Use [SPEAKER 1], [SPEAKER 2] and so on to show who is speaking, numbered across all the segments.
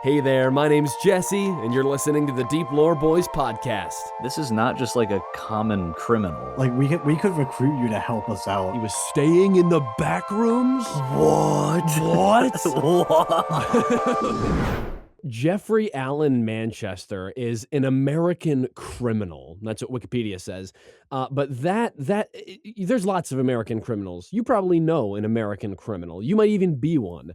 [SPEAKER 1] Hey there, my name's Jesse, and you're listening to the Deep Lore Boys podcast.
[SPEAKER 2] This is not just like a common criminal.
[SPEAKER 3] Like, we could recruit you to help us out.
[SPEAKER 1] He was staying in the backrooms? What? Jeffery Manchester is an American criminal. That's what Wikipedia says. But there's lots of American criminals. You probably know an American criminal. You might even be one.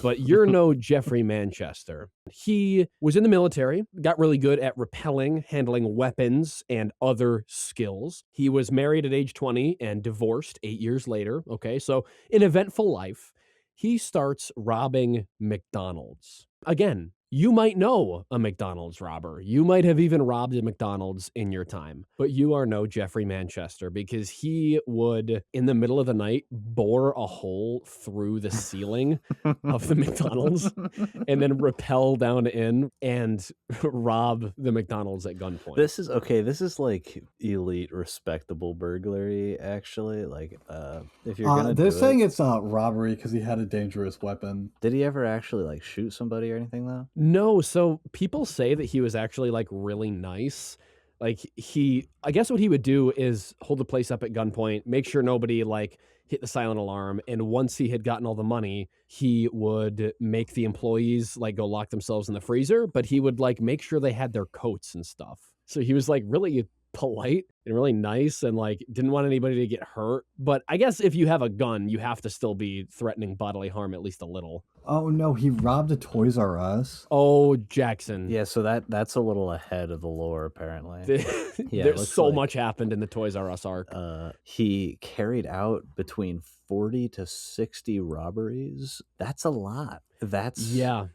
[SPEAKER 1] But you're no Jeffery Manchester. He was in the military, got really good at repelling, handling weapons, and other skills. He was married at age 20 and divorced 8 years later. Okay, so an eventful life. He starts robbing McDonald's. Again, you might know a McDonald's robber. You might have even robbed a McDonald's in your time, but you are no Jeffery Manchester because he would, in the middle of the night, bore a hole through the ceiling of the McDonald's and then rappel down in and rob the McDonald's at gunpoint.
[SPEAKER 2] This is like elite, respectable burglary, actually. Like, if you're gonna
[SPEAKER 3] they're saying it's robbery because he had a dangerous weapon.
[SPEAKER 2] Did he ever actually like shoot somebody or anything though?
[SPEAKER 1] No, so people say that he was actually like really nice. Like I guess what he would do is hold the place up at gunpoint, make sure nobody like hit the silent alarm. And once he had gotten all the money, he would make the employees like go lock themselves in the freezer, but he would like make sure they had their coats and stuff. So he was like really polite and really nice and like didn't want anybody to get hurt. But I guess if you have a gun, you have to still be threatening bodily harm at least a little.
[SPEAKER 3] Oh no, he robbed a Toys R Us.
[SPEAKER 1] Oh, Jackson.
[SPEAKER 2] Yeah, so that's a little ahead of the lore, apparently. Yeah,
[SPEAKER 1] There's so much happened in the Toys R Us arc.
[SPEAKER 2] He carried out between 40 to 60 robberies. That's a lot. That's a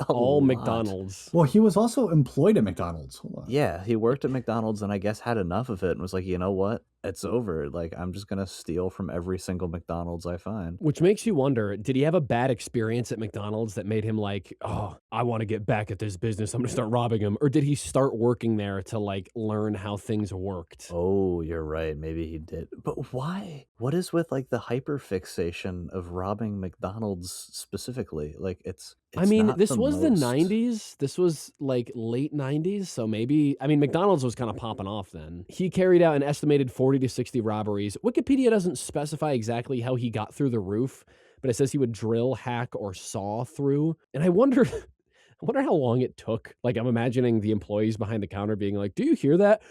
[SPEAKER 1] all
[SPEAKER 2] lot.
[SPEAKER 1] McDonald's.
[SPEAKER 3] Well, he was also employed at McDonald's. Hold on.
[SPEAKER 2] Yeah, he worked at McDonald's and I guess had enough of it and was like, you know what? It's over. Like, I'm just going to steal from every single McDonald's I find.
[SPEAKER 1] Which makes you wonder, did he have a bad experience at McDonald's that made him like, oh, I want to get back at this business. I'm going to start robbing him. Or did he start working there to like learn how things worked?
[SPEAKER 2] Oh, you're right. Maybe he did. But why? What is with like the hyperfixation of robbing McDonald's specifically? Like, it's
[SPEAKER 1] I mean,
[SPEAKER 2] not
[SPEAKER 1] this
[SPEAKER 2] the
[SPEAKER 1] was the
[SPEAKER 2] most.
[SPEAKER 1] 90s. This was like late 90s. So maybe, I mean, McDonald's was kind of popping off then. He carried out an estimated 40 to 60 robberies. Wikipedia doesn't specify exactly how he got through the roof, but it says he would drill, hack, or saw through. And I wonder how long it took. Like, I'm imagining the employees behind the counter being like, do you hear that?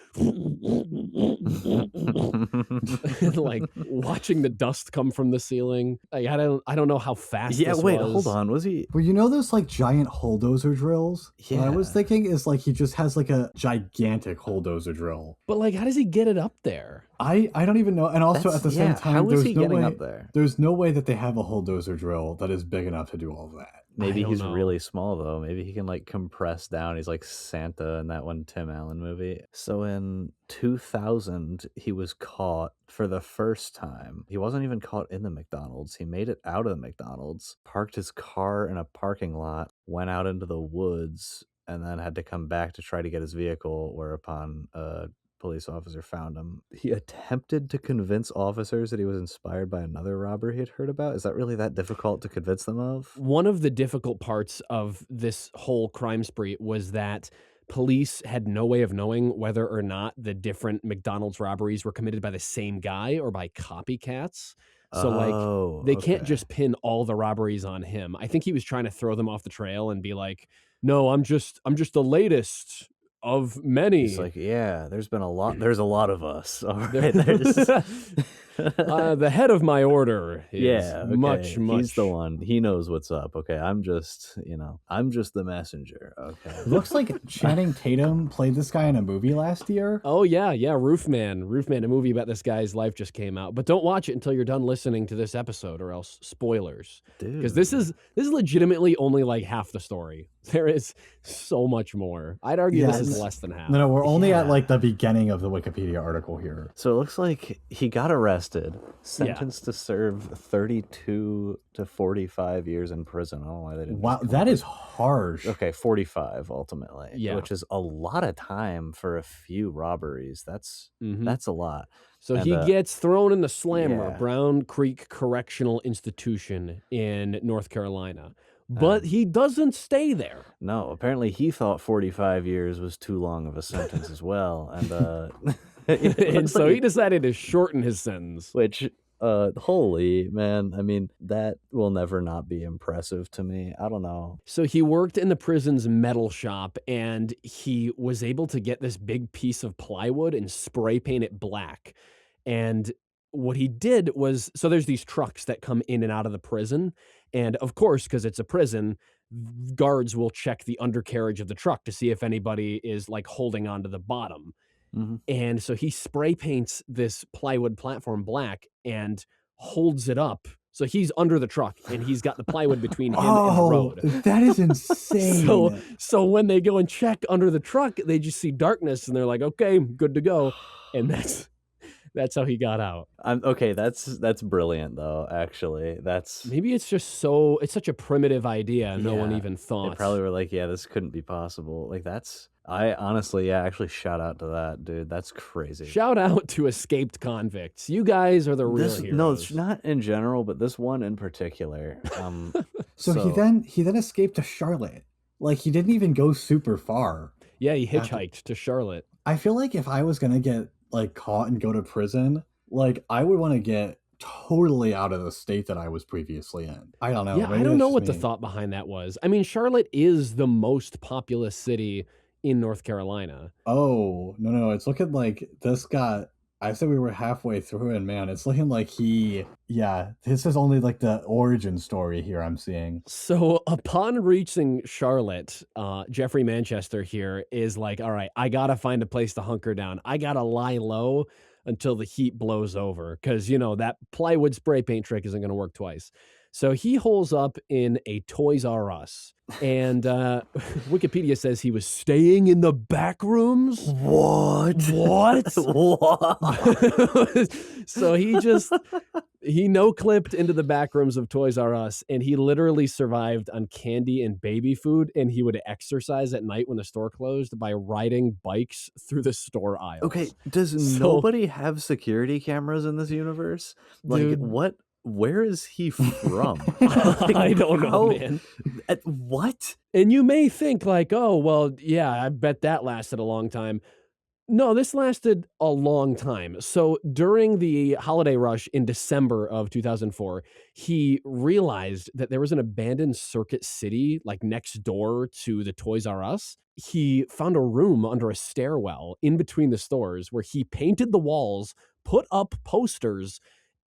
[SPEAKER 1] Like watching the dust come from the ceiling. Like, I don't know how fast this was.
[SPEAKER 2] Hold on. Was he?
[SPEAKER 3] Well, you know those like giant bulldozer drills?
[SPEAKER 2] Yeah.
[SPEAKER 3] What I was thinking is like he just has like a gigantic bulldozer drill.
[SPEAKER 1] But like, how does he get it up there?
[SPEAKER 3] I don't even know. And also at the same time,
[SPEAKER 2] how is
[SPEAKER 3] there's
[SPEAKER 2] he
[SPEAKER 3] no
[SPEAKER 2] getting
[SPEAKER 3] way,
[SPEAKER 2] up there?
[SPEAKER 3] There's no way that they have a bulldozer drill that is big enough to do all of that.
[SPEAKER 2] Maybe
[SPEAKER 1] I
[SPEAKER 2] he's
[SPEAKER 1] don't know.
[SPEAKER 2] really small though. Maybe he can like compress down. He's like Santa in that one Tim Allen movie. So in 2000, he was caught for the first time. He wasn't even caught in the McDonald's. He made it out of the McDonald's, parked his car in a parking lot, went out into the woods, and then had to come back to try to get his vehicle, whereupon police officer found him. He attempted to convince officers that he was inspired by another robbery he'd heard about. Is that really that difficult to convince them of?
[SPEAKER 1] One of the difficult parts of this whole crime spree was that police had no way of knowing whether or not the different McDonald's robberies were committed by the same guy or by copycats. So they can't just pin all the robberies on him. I think he was trying to throw them off the trail and be like, no, I'm just the latest of many.
[SPEAKER 2] He's like, yeah, there's a lot of us. All right,
[SPEAKER 1] the head of my order is much.
[SPEAKER 2] He's the one. He knows what's up. Okay, I'm just the messenger. Okay.
[SPEAKER 3] Looks like Channing Tatum played this guy in a movie last year.
[SPEAKER 1] Oh yeah, Roofman, a movie about this guy's life just came out. But don't watch it until you're done listening to this episode, or else spoilers.
[SPEAKER 2] Dude,
[SPEAKER 1] because this is legitimately only like half the story. There is so much more. I'd argue this is less than half.
[SPEAKER 3] No, we're only at like the beginning of the Wikipedia article here.
[SPEAKER 2] So it looks like he got arrested, sentenced to serve 32 to 45 years in prison. I don't know why they didn't.
[SPEAKER 3] Wow, that is harsh.
[SPEAKER 2] Okay, 45 ultimately.
[SPEAKER 1] Yeah.
[SPEAKER 2] Which is a lot of time for a few robberies. That's a lot.
[SPEAKER 1] So he gets thrown in the slammer, Brown Creek Correctional Institution in North Carolina, but he doesn't stay there.
[SPEAKER 2] No, apparently he thought 45 years was too long of a sentence as well, and it
[SPEAKER 1] And
[SPEAKER 2] looks
[SPEAKER 1] so
[SPEAKER 2] like
[SPEAKER 1] he decided to shorten his sentence.
[SPEAKER 2] which holy man, I mean, that will never not be impressive to me. I don't know.
[SPEAKER 1] So he worked in the prison's metal shop, and he was able to get this big piece of plywood and spray paint it black. And what he did was, so there's these trucks that come in and out of the prison. And of course, because it's a prison, guards will check the undercarriage of the truck to see if anybody is like holding onto the bottom.
[SPEAKER 2] Mhm.
[SPEAKER 1] And so he spray paints this plywood platform black and holds it up. So he's under the truck and he's got the plywood between him and the
[SPEAKER 3] Oh,
[SPEAKER 1] road.
[SPEAKER 3] that is insane.
[SPEAKER 1] So when they go and check under the truck, they just see darkness and they're like, okay, good to go. And that's how he got out.
[SPEAKER 2] Okay, that's brilliant though, actually. That's
[SPEAKER 1] Maybe it's just it's such a primitive idea. No one
[SPEAKER 2] Yeah,
[SPEAKER 1] even
[SPEAKER 2] they
[SPEAKER 1] thought.
[SPEAKER 2] probably were like, yeah, this couldn't be possible. Like I honestly, yeah, actually shout out to that, dude. That's crazy.
[SPEAKER 1] Shout out to escaped convicts. You guys are the real
[SPEAKER 2] This
[SPEAKER 1] heroes.
[SPEAKER 2] no, it's not in general, but this one in particular.
[SPEAKER 3] So he then escaped to Charlotte. Like he didn't even go super far.
[SPEAKER 1] Yeah, he hitchhiked to Charlotte.
[SPEAKER 3] I feel like if I was gonna get like caught and go to prison, like I would want to get totally out of the state that I was previously in. I don't know.
[SPEAKER 1] Yeah, I
[SPEAKER 3] maybe
[SPEAKER 1] don't
[SPEAKER 3] that's
[SPEAKER 1] know
[SPEAKER 3] just
[SPEAKER 1] what the
[SPEAKER 3] me.
[SPEAKER 1] thought behind that was. I mean, Charlotte is the most populous city in North Carolina.
[SPEAKER 3] Oh, no, it's looking like this got. I said we were halfway through, and man, it's looking like this is only like the origin story here I'm seeing.
[SPEAKER 1] So upon reaching Charlotte, Jeffrey Manchester here is like, all right, I gotta find a place to hunker down. I gotta lie low until the heat blows over, because that plywood spray paint trick isn't gonna work twice. So he holes up in a Toys R Us, and Wikipedia says he was staying in the back rooms.
[SPEAKER 2] What?
[SPEAKER 1] What?
[SPEAKER 2] What?
[SPEAKER 1] So he no-clipped into the back rooms of Toys R Us, and he literally survived on candy and baby food, and he would exercise at night when the store closed by riding bikes through the store aisles.
[SPEAKER 2] Okay, does nobody have security cameras in this universe? Like,
[SPEAKER 1] Dude.
[SPEAKER 2] what? Where is he from?
[SPEAKER 1] I don't know, man.
[SPEAKER 2] What?
[SPEAKER 1] And you may think like, oh, well, yeah, I bet that lasted a long time. No, this lasted a long time. So during the holiday rush in December of 2004, he realized that there was an abandoned Circuit City like next door to the Toys R Us. He found a room under a stairwell in between the stores where he painted the walls, put up posters,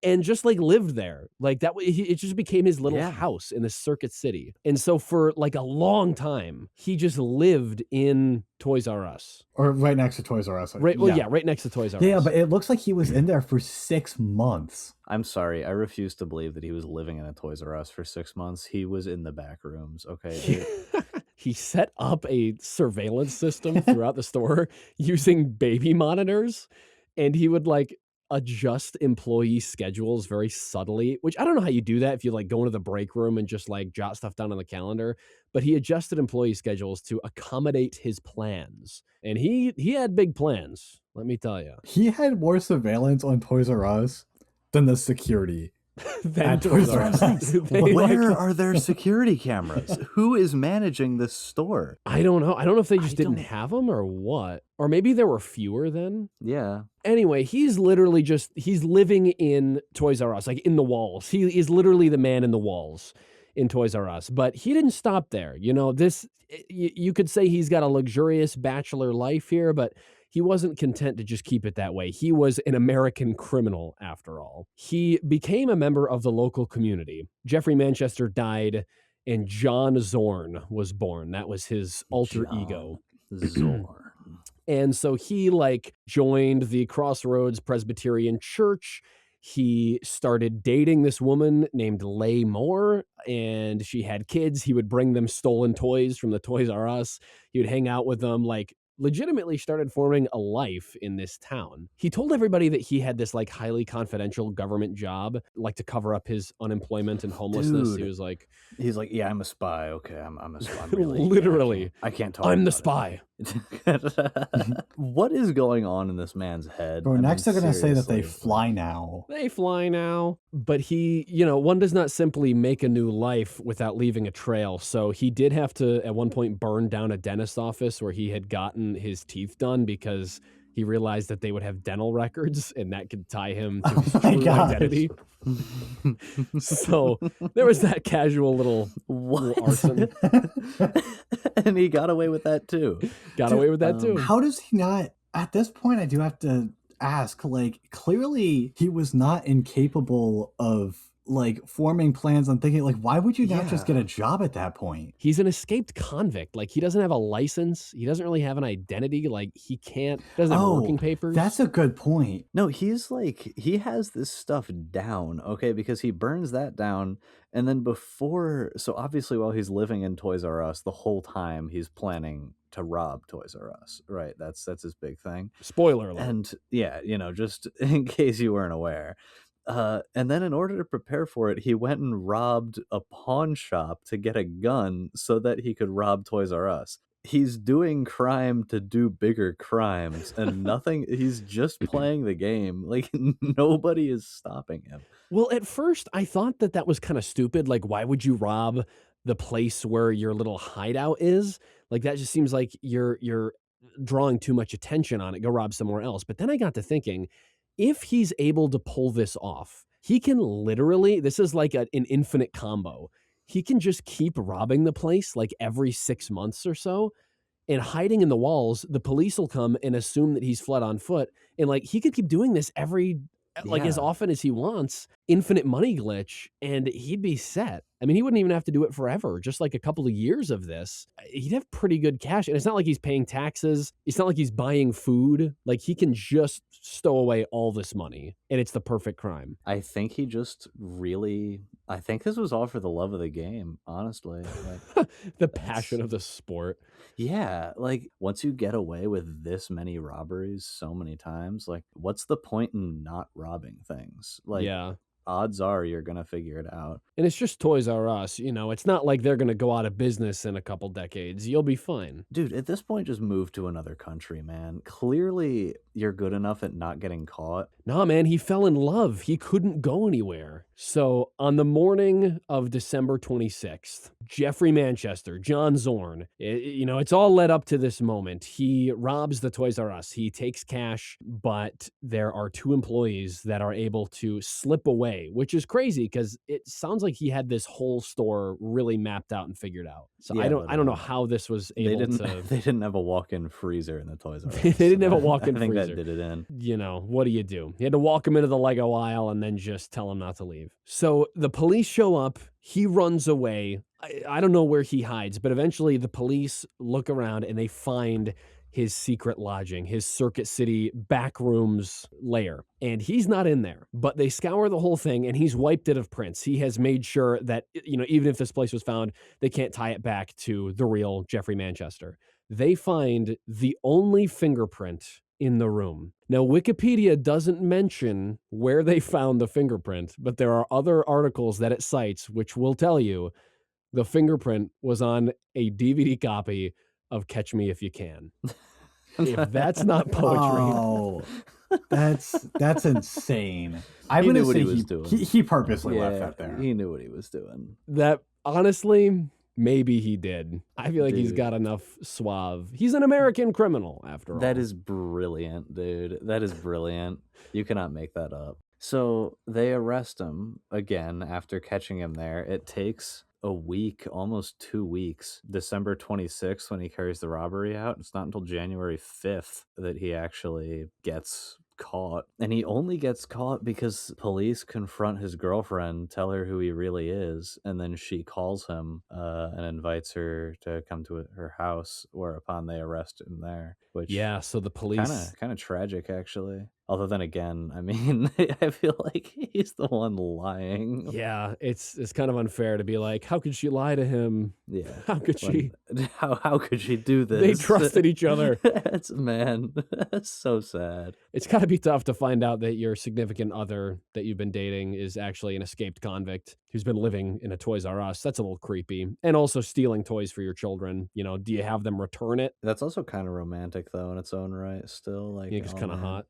[SPEAKER 1] and just like lived there. Like that it just became his little house in the Circuit City. And so for like a long time, he just lived in Toys R Us.
[SPEAKER 3] Or right next to Toys R Us.
[SPEAKER 1] Right, well, yeah, right next to Toys R Us.
[SPEAKER 3] Yeah, but it looks like he was in there for 6 months.
[SPEAKER 2] I'm sorry, I refuse to believe that he was living in a Toys R Us for 6 months. He was in the back rooms, okay?
[SPEAKER 1] He set up a surveillance system throughout the store using baby monitors, and he would like adjust employee schedules very subtly, which I don't know how you do that if you like go into the break room and just like jot stuff down on the calendar, but he adjusted employee schedules to accommodate his plans. And he had big plans, let me tell you.
[SPEAKER 3] He had more surveillance on Toys R Us than the security.
[SPEAKER 1] Than
[SPEAKER 3] Toys R Us.
[SPEAKER 2] Where are their security cameras? Who is managing this store?
[SPEAKER 1] I don't know. I don't know if they just didn't have them or what. Or maybe there were fewer then.
[SPEAKER 2] Yeah.
[SPEAKER 1] Anyway, he's literally he's living in Toys R Us, like in the walls. He is literally the man in the walls in Toys R Us. But he didn't stop there. You could say he's got a luxurious bachelor life here, but he wasn't content to just keep it that way. He was an American criminal, after all. He became a member of the local community. Jeffrey Manchester died, and John Zorn was born. That was his alter ego.
[SPEAKER 2] Zorn.
[SPEAKER 1] And so he joined the Crossroads Presbyterian Church. He started dating this woman named Leigh Moore, and she had kids. He would bring them stolen toys from the Toys R Us. He would hang out with them. legitimately started forming a life in this town. He told everybody that he had this like highly confidential government job, like to cover up his unemployment and homelessness. He
[SPEAKER 2] Dude,
[SPEAKER 1] was like,
[SPEAKER 2] he's like, yeah, I'm a spy. Okay, I'm a spy. I'm really, yeah,
[SPEAKER 1] literally,
[SPEAKER 2] I can't talk
[SPEAKER 1] I'm the
[SPEAKER 2] about
[SPEAKER 1] spy.
[SPEAKER 2] it. What is going on in this man's head?
[SPEAKER 3] Bro,
[SPEAKER 2] I mean,
[SPEAKER 3] next they're gonna say that they
[SPEAKER 2] seriously,
[SPEAKER 3] fly
[SPEAKER 2] like,
[SPEAKER 3] now.
[SPEAKER 1] They fly now. But he, one does not simply make a new life without leaving a trail. So he did have to, at one point, burn down a dentist office where he had gotten his teeth done because he realized that they would have dental records and that could tie him to his
[SPEAKER 3] Oh my
[SPEAKER 1] true
[SPEAKER 3] gosh.
[SPEAKER 1] identity. So there was that casual little
[SPEAKER 2] what?
[SPEAKER 1] arson.
[SPEAKER 2] And he got away with that too.
[SPEAKER 1] Got
[SPEAKER 3] Dude,
[SPEAKER 1] away with that too.
[SPEAKER 3] How does he not? At this point, I do have to ask, like, clearly he was not incapable of like forming plans and thinking, like, why would you not just get a job at that point?
[SPEAKER 1] He's an escaped convict. Like, he doesn't have a license. He doesn't really have an identity. Like, doesn't have working papers.
[SPEAKER 3] That's a good point.
[SPEAKER 2] No, he's like, he has this stuff down, okay, because he burns that down. And then so obviously while he's living in Toys R Us, the whole time he's planning to rob Toys R Us, right? That's his big thing.
[SPEAKER 1] Spoiler alert.
[SPEAKER 2] And yeah, just in case you weren't aware. And then in order to prepare for it, he went and robbed a pawn shop to get a gun so that he could rob Toys R Us. He's doing crime to do bigger crimes and he's just playing the game. Like, nobody is stopping him.
[SPEAKER 1] Well, at first I thought that was kind of stupid. Like, why would you rob the place where your little hideout is? Like, that just seems like you're drawing too much attention on it. Go rob somewhere else. But then I got to thinking, if he's able to pull this off, he can literally, this is like an infinite combo. He can just keep robbing the place like every 6 months or so and hiding in the walls. The police will come and assume that he's fled on foot. And like, he could keep doing this as often as he wants, infinite money glitch, and he'd be set. I mean, he wouldn't even have to do it forever. Just like a couple of years of this, he'd have pretty good cash. And it's not like he's paying taxes. It's not like he's buying food. Like, he can just stow away all this money, and it's the perfect crime.
[SPEAKER 2] I think he just really, I think this was all for the love of the game, honestly. Like,
[SPEAKER 1] the passion of the sport.
[SPEAKER 2] Yeah, like, once you get away with this many robberies so many times, like, what's the point in not robbing things? Like,
[SPEAKER 1] Yeah.
[SPEAKER 2] odds are you're gonna figure it out.
[SPEAKER 1] And it's just Toys R Us. It's not like they're going to go out of business in a couple decades. You'll be fine.
[SPEAKER 2] Dude, at this point, just move to another country, man. Clearly, you're good enough at not getting caught.
[SPEAKER 1] Nah, man, he fell in love. He couldn't go anywhere. So on the morning of December 26th, Jeffrey Manchester, John Zorn, it's all led up to this moment. He robs the Toys R Us. He takes cash, but there are 2 employees that are able to slip away, which is crazy because it sounds like he had this whole store really mapped out and figured out. So
[SPEAKER 2] Yeah,
[SPEAKER 1] I don't know how this was able to.
[SPEAKER 2] They didn't have a walk-in freezer in the Toys R Us.
[SPEAKER 1] They didn't have a walk-in
[SPEAKER 2] I think
[SPEAKER 1] freezer.
[SPEAKER 2] that did it in.
[SPEAKER 1] What do you do? You had to walk him into the Lego aisle and then just tell him not to leave. So the police show up. He runs away. I don't know where he hides, but eventually the police look around and they find his secret lodging, his Circuit City backrooms lair. And he's not in there, but they scour the whole thing and he's wiped it of prints. He has made sure that, even if this place was found, they can't tie it back to the real Jeffrey Manchester. They find the only fingerprint in the room. Now, Wikipedia doesn't mention where they found the fingerprint, but there are other articles that it cites which will tell you the fingerprint was on a DVD copy of Catch Me If You Can. If that's not poetry.
[SPEAKER 3] Oh, that's insane. I'm
[SPEAKER 2] He
[SPEAKER 3] gonna
[SPEAKER 2] knew what
[SPEAKER 3] say
[SPEAKER 2] he was doing.
[SPEAKER 3] He purposely left that there.
[SPEAKER 2] He knew what he was doing.
[SPEAKER 1] That, honestly, maybe he did. I feel like he's got enough suave. He's an American criminal, after all.
[SPEAKER 2] That is brilliant, dude. That is brilliant. You cannot make that up. So they arrest him again after catching him there. It takes a week, almost 2 weeks. December 26th, when he carries the robbery out. It's not until January 5th that he actually gets caught. And he only gets caught because police confront his girlfriend, tell her who he really is, and then she calls him and invites her to come to her house, whereupon they arrest him there. Which,
[SPEAKER 1] yeah, so the police
[SPEAKER 2] kind of tragic, actually. Although then again, I mean, I feel like he's the one lying.
[SPEAKER 1] Yeah, it's kind of unfair to be like, "How could she lie to him?
[SPEAKER 2] Yeah.
[SPEAKER 1] How could
[SPEAKER 2] When
[SPEAKER 1] she?"
[SPEAKER 2] how could she do
[SPEAKER 1] They
[SPEAKER 2] this?
[SPEAKER 1] trusted each other.
[SPEAKER 2] It's man, that's so sad.
[SPEAKER 1] It's gotta be tough to find out that your significant other that you've been dating is actually an escaped convict who's been living in a Toys R Us. That's a little creepy. And also stealing toys for your children. You know, do you have them return it?
[SPEAKER 2] That's also kinda romantic though in its own right still,
[SPEAKER 1] You
[SPEAKER 2] like,
[SPEAKER 1] think it's
[SPEAKER 2] oh
[SPEAKER 1] kinda
[SPEAKER 2] man.
[SPEAKER 1] hot.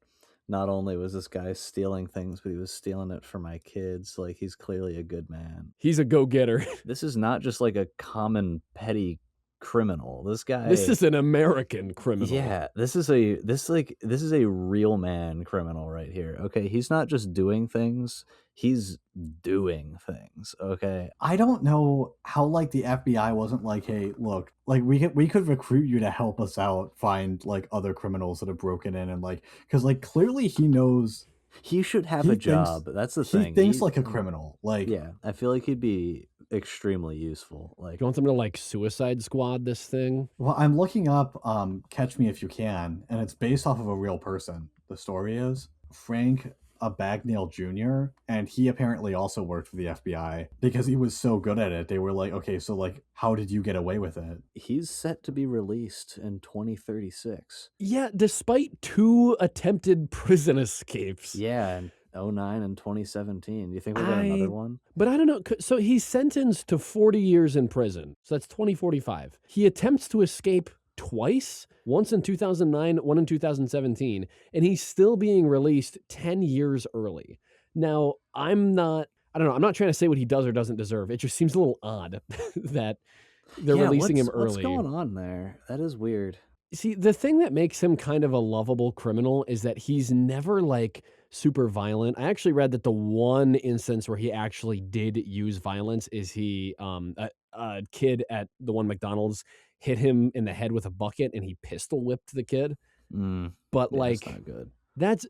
[SPEAKER 2] Not only was this guy stealing things, but he was stealing it for my kids, like, he's clearly a good man.
[SPEAKER 1] He's a go-getter.
[SPEAKER 2] This is not just like a common petty criminal. This
[SPEAKER 1] This
[SPEAKER 2] guy
[SPEAKER 1] is an American criminal.
[SPEAKER 2] yeah, this is a real man criminal right here, okay? He's not just doing things, he's doing things, okay?
[SPEAKER 3] I don't know how like the FBI wasn't like, hey, look, like we could recruit you to help us out find like other criminals that have broken in and like because like clearly he knows
[SPEAKER 2] He should have
[SPEAKER 3] he
[SPEAKER 2] a
[SPEAKER 3] thinks
[SPEAKER 2] job, that's the
[SPEAKER 3] he
[SPEAKER 2] thing.
[SPEAKER 3] thinks like a criminal. Like
[SPEAKER 2] Yeah, I feel like he'd be extremely useful,
[SPEAKER 1] Do
[SPEAKER 2] like
[SPEAKER 1] you want them to, like, Suicide Squad this thing?
[SPEAKER 3] well, I'm looking up Catch Me If You Can, and it's based off of a real person. The story is Frank Bagnell Jr., and he apparently also worked for the FBI because he was so good at it. They were like, okay, so like, how did you get away with it?
[SPEAKER 2] he's set to be released in 2036.
[SPEAKER 1] Yeah, despite 2 attempted prison escapes.
[SPEAKER 2] Yeah, in '09 and 2017. Do you think we'll get another one?
[SPEAKER 1] But I don't know. So he's sentenced to 40 years in prison. So that's 2045. He attempts to escape twice, once in 2009, one in 2017, and he's still being released 10 years early. Now, I don't know. I'm not trying to say what he does or doesn't deserve. It just seems a little odd that they're
[SPEAKER 2] Yeah,
[SPEAKER 1] releasing him
[SPEAKER 2] what's
[SPEAKER 1] early.
[SPEAKER 2] going on there? That is weird.
[SPEAKER 1] See, the thing that makes him kind of a lovable criminal is that he's never like super violent. I actually read that the one instance where he actually did use violence is a kid at the one McDonald's hit him in the head with a bucket and he pistol whipped the kid.
[SPEAKER 2] Mm,
[SPEAKER 1] But
[SPEAKER 2] yeah, that's
[SPEAKER 1] like
[SPEAKER 2] not good.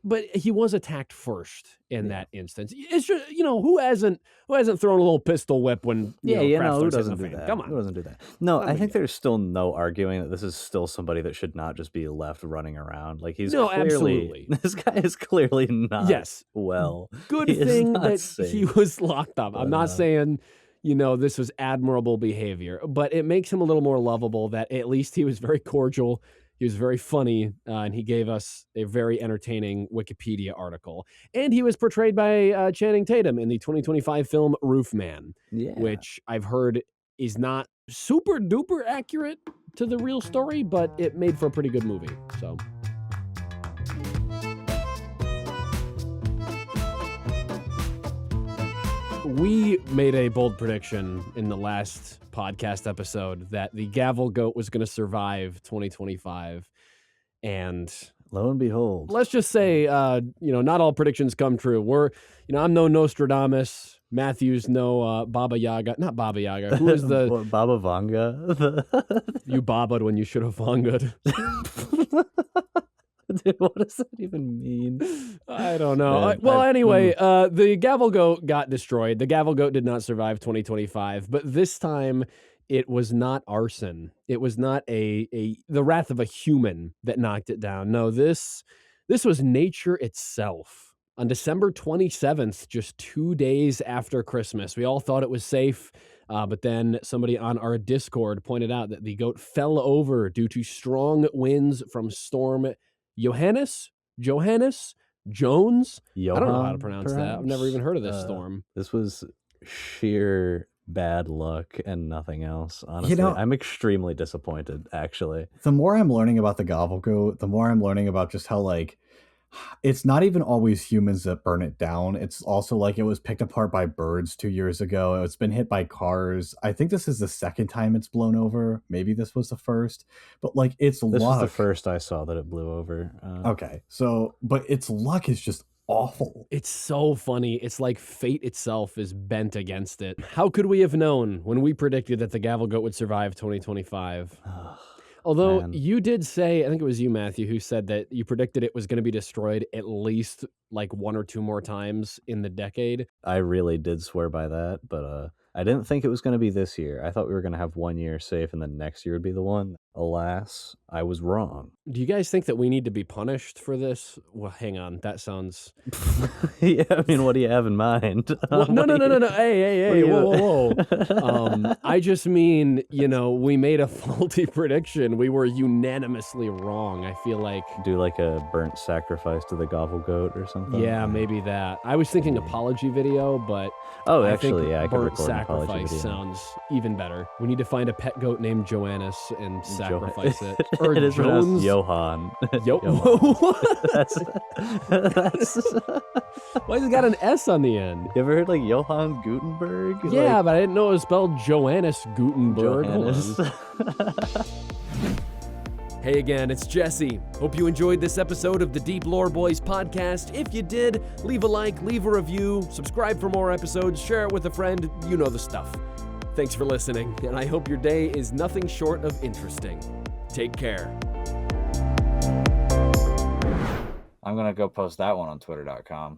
[SPEAKER 1] but he was attacked first in
[SPEAKER 2] Yeah.
[SPEAKER 1] that instance. It's just, who hasn't thrown a little pistol whip when
[SPEAKER 2] Yeah,
[SPEAKER 1] crap
[SPEAKER 2] who
[SPEAKER 1] starts hitting
[SPEAKER 2] doesn't
[SPEAKER 1] the
[SPEAKER 2] do
[SPEAKER 1] fan?
[SPEAKER 2] that?
[SPEAKER 1] Come
[SPEAKER 2] Who
[SPEAKER 1] on.
[SPEAKER 2] doesn't do that? No,
[SPEAKER 1] Not a
[SPEAKER 2] I
[SPEAKER 1] big
[SPEAKER 2] think
[SPEAKER 1] deal.
[SPEAKER 2] there's still no arguing that this is still somebody that should not just be left running around. Like he's
[SPEAKER 1] No,
[SPEAKER 2] clearly
[SPEAKER 1] absolutely.
[SPEAKER 2] this guy is clearly not
[SPEAKER 1] Yes.
[SPEAKER 2] well.
[SPEAKER 1] Good
[SPEAKER 2] He is
[SPEAKER 1] thing
[SPEAKER 2] not
[SPEAKER 1] that he
[SPEAKER 2] safe.
[SPEAKER 1] was locked up. I'm
[SPEAKER 2] But,
[SPEAKER 1] not saying, this was admirable behavior, but it makes him a little more lovable that at least he was very cordial. He was very funny, and he gave us a very entertaining Wikipedia article. And he was portrayed by Channing Tatum in the 2025 film Roofman,
[SPEAKER 2] Yeah.
[SPEAKER 1] which I've heard is not super duper accurate to the real story, but it made for a pretty good movie. So. We made a bold prediction in the last podcast episode that the Gavel Goat was going to survive 2025. And
[SPEAKER 2] Lo and behold.
[SPEAKER 1] let's just say, not all predictions come true. I'm no Nostradamus. Matthew's no Baba Yaga. Not Baba Yaga. Who is the...
[SPEAKER 2] What, Baba Vanga?
[SPEAKER 1] You baba'd when you should have vanga'd.
[SPEAKER 2] Dude, what does that even mean?
[SPEAKER 1] I don't know.
[SPEAKER 2] Man,
[SPEAKER 1] Anyway, the Gavel Goat got destroyed. The Gavel Goat did not survive 2025, but this time it was not arson. It was not the wrath of a human that knocked it down. No, this was nature itself. On December 27th, just 2 days after Christmas, we all thought it was safe. But then somebody on our Discord pointed out that the goat fell over due to strong winds from Storm Johannes? Jones? I don't know how to pronounce that. I've never even heard of this storm.
[SPEAKER 2] This was sheer bad luck and nothing else. Honestly,
[SPEAKER 3] know-
[SPEAKER 2] I'm extremely disappointed, actually.
[SPEAKER 3] The more I'm learning about the Gavel Goat, the more I'm learning about just how like it's not even always humans that burn it down. It's also like it was picked apart by birds 2 years ago. It's been hit by cars. I think this is the second time it's blown over. Maybe this was the first, but like its
[SPEAKER 2] This
[SPEAKER 3] luck.
[SPEAKER 2] was the first I saw that it blew over.
[SPEAKER 3] Okay, so but its luck is just awful.
[SPEAKER 1] It's so funny. It's like fate itself is bent against it. How could we have known when we predicted that the Gavel Goat would survive 2025? Although
[SPEAKER 2] Man.
[SPEAKER 1] you did say, I think it was you, Matthew, who said that you predicted it was going to be destroyed at least like 1 or 2 more times in the decade.
[SPEAKER 2] I really did swear by that, but I didn't think it was going to be this year. I thought we were going to have 1 year safe and then next year would be the one. Alas, I was wrong.
[SPEAKER 1] Do you guys think that we need to be punished for this? Well, hang on. That sounds...
[SPEAKER 2] Yeah, I mean, what do you have in mind?
[SPEAKER 1] Well, no. Hey,
[SPEAKER 2] what do
[SPEAKER 1] whoa. I just mean, we made a faulty prediction. We were unanimously wrong. I feel like...
[SPEAKER 2] Do like a burnt sacrifice to the gobble goat or something?
[SPEAKER 1] Yeah, maybe that. I was thinking apology video, but...
[SPEAKER 2] Oh,
[SPEAKER 1] I
[SPEAKER 2] actually,
[SPEAKER 1] think
[SPEAKER 2] yeah, I could
[SPEAKER 1] burnt
[SPEAKER 2] record an apology
[SPEAKER 1] sacrifice
[SPEAKER 2] video.
[SPEAKER 1] sounds even better. We need to find a pet goat named Joannis and sacrifice it. Or
[SPEAKER 2] It is pronounced
[SPEAKER 1] Jones.
[SPEAKER 2] Johann.
[SPEAKER 1] Yo,
[SPEAKER 2] That's
[SPEAKER 1] why has it got an S on the end?
[SPEAKER 2] You ever heard like Johann Gutenberg?
[SPEAKER 1] Yeah,
[SPEAKER 2] Like,
[SPEAKER 1] but I didn't know it was spelled Joannis Gutenberg. Hold
[SPEAKER 2] Johannes.
[SPEAKER 1] on. Hey again, it's Jesse. Hope you enjoyed this episode of the Deep Lore Boys podcast. If you did, leave a like, leave a review, subscribe for more episodes, share it with a friend. You know the stuff. Thanks for listening, and I hope your day is nothing short of interesting. Take care.
[SPEAKER 4] I'm gonna go post that one on twitter.com.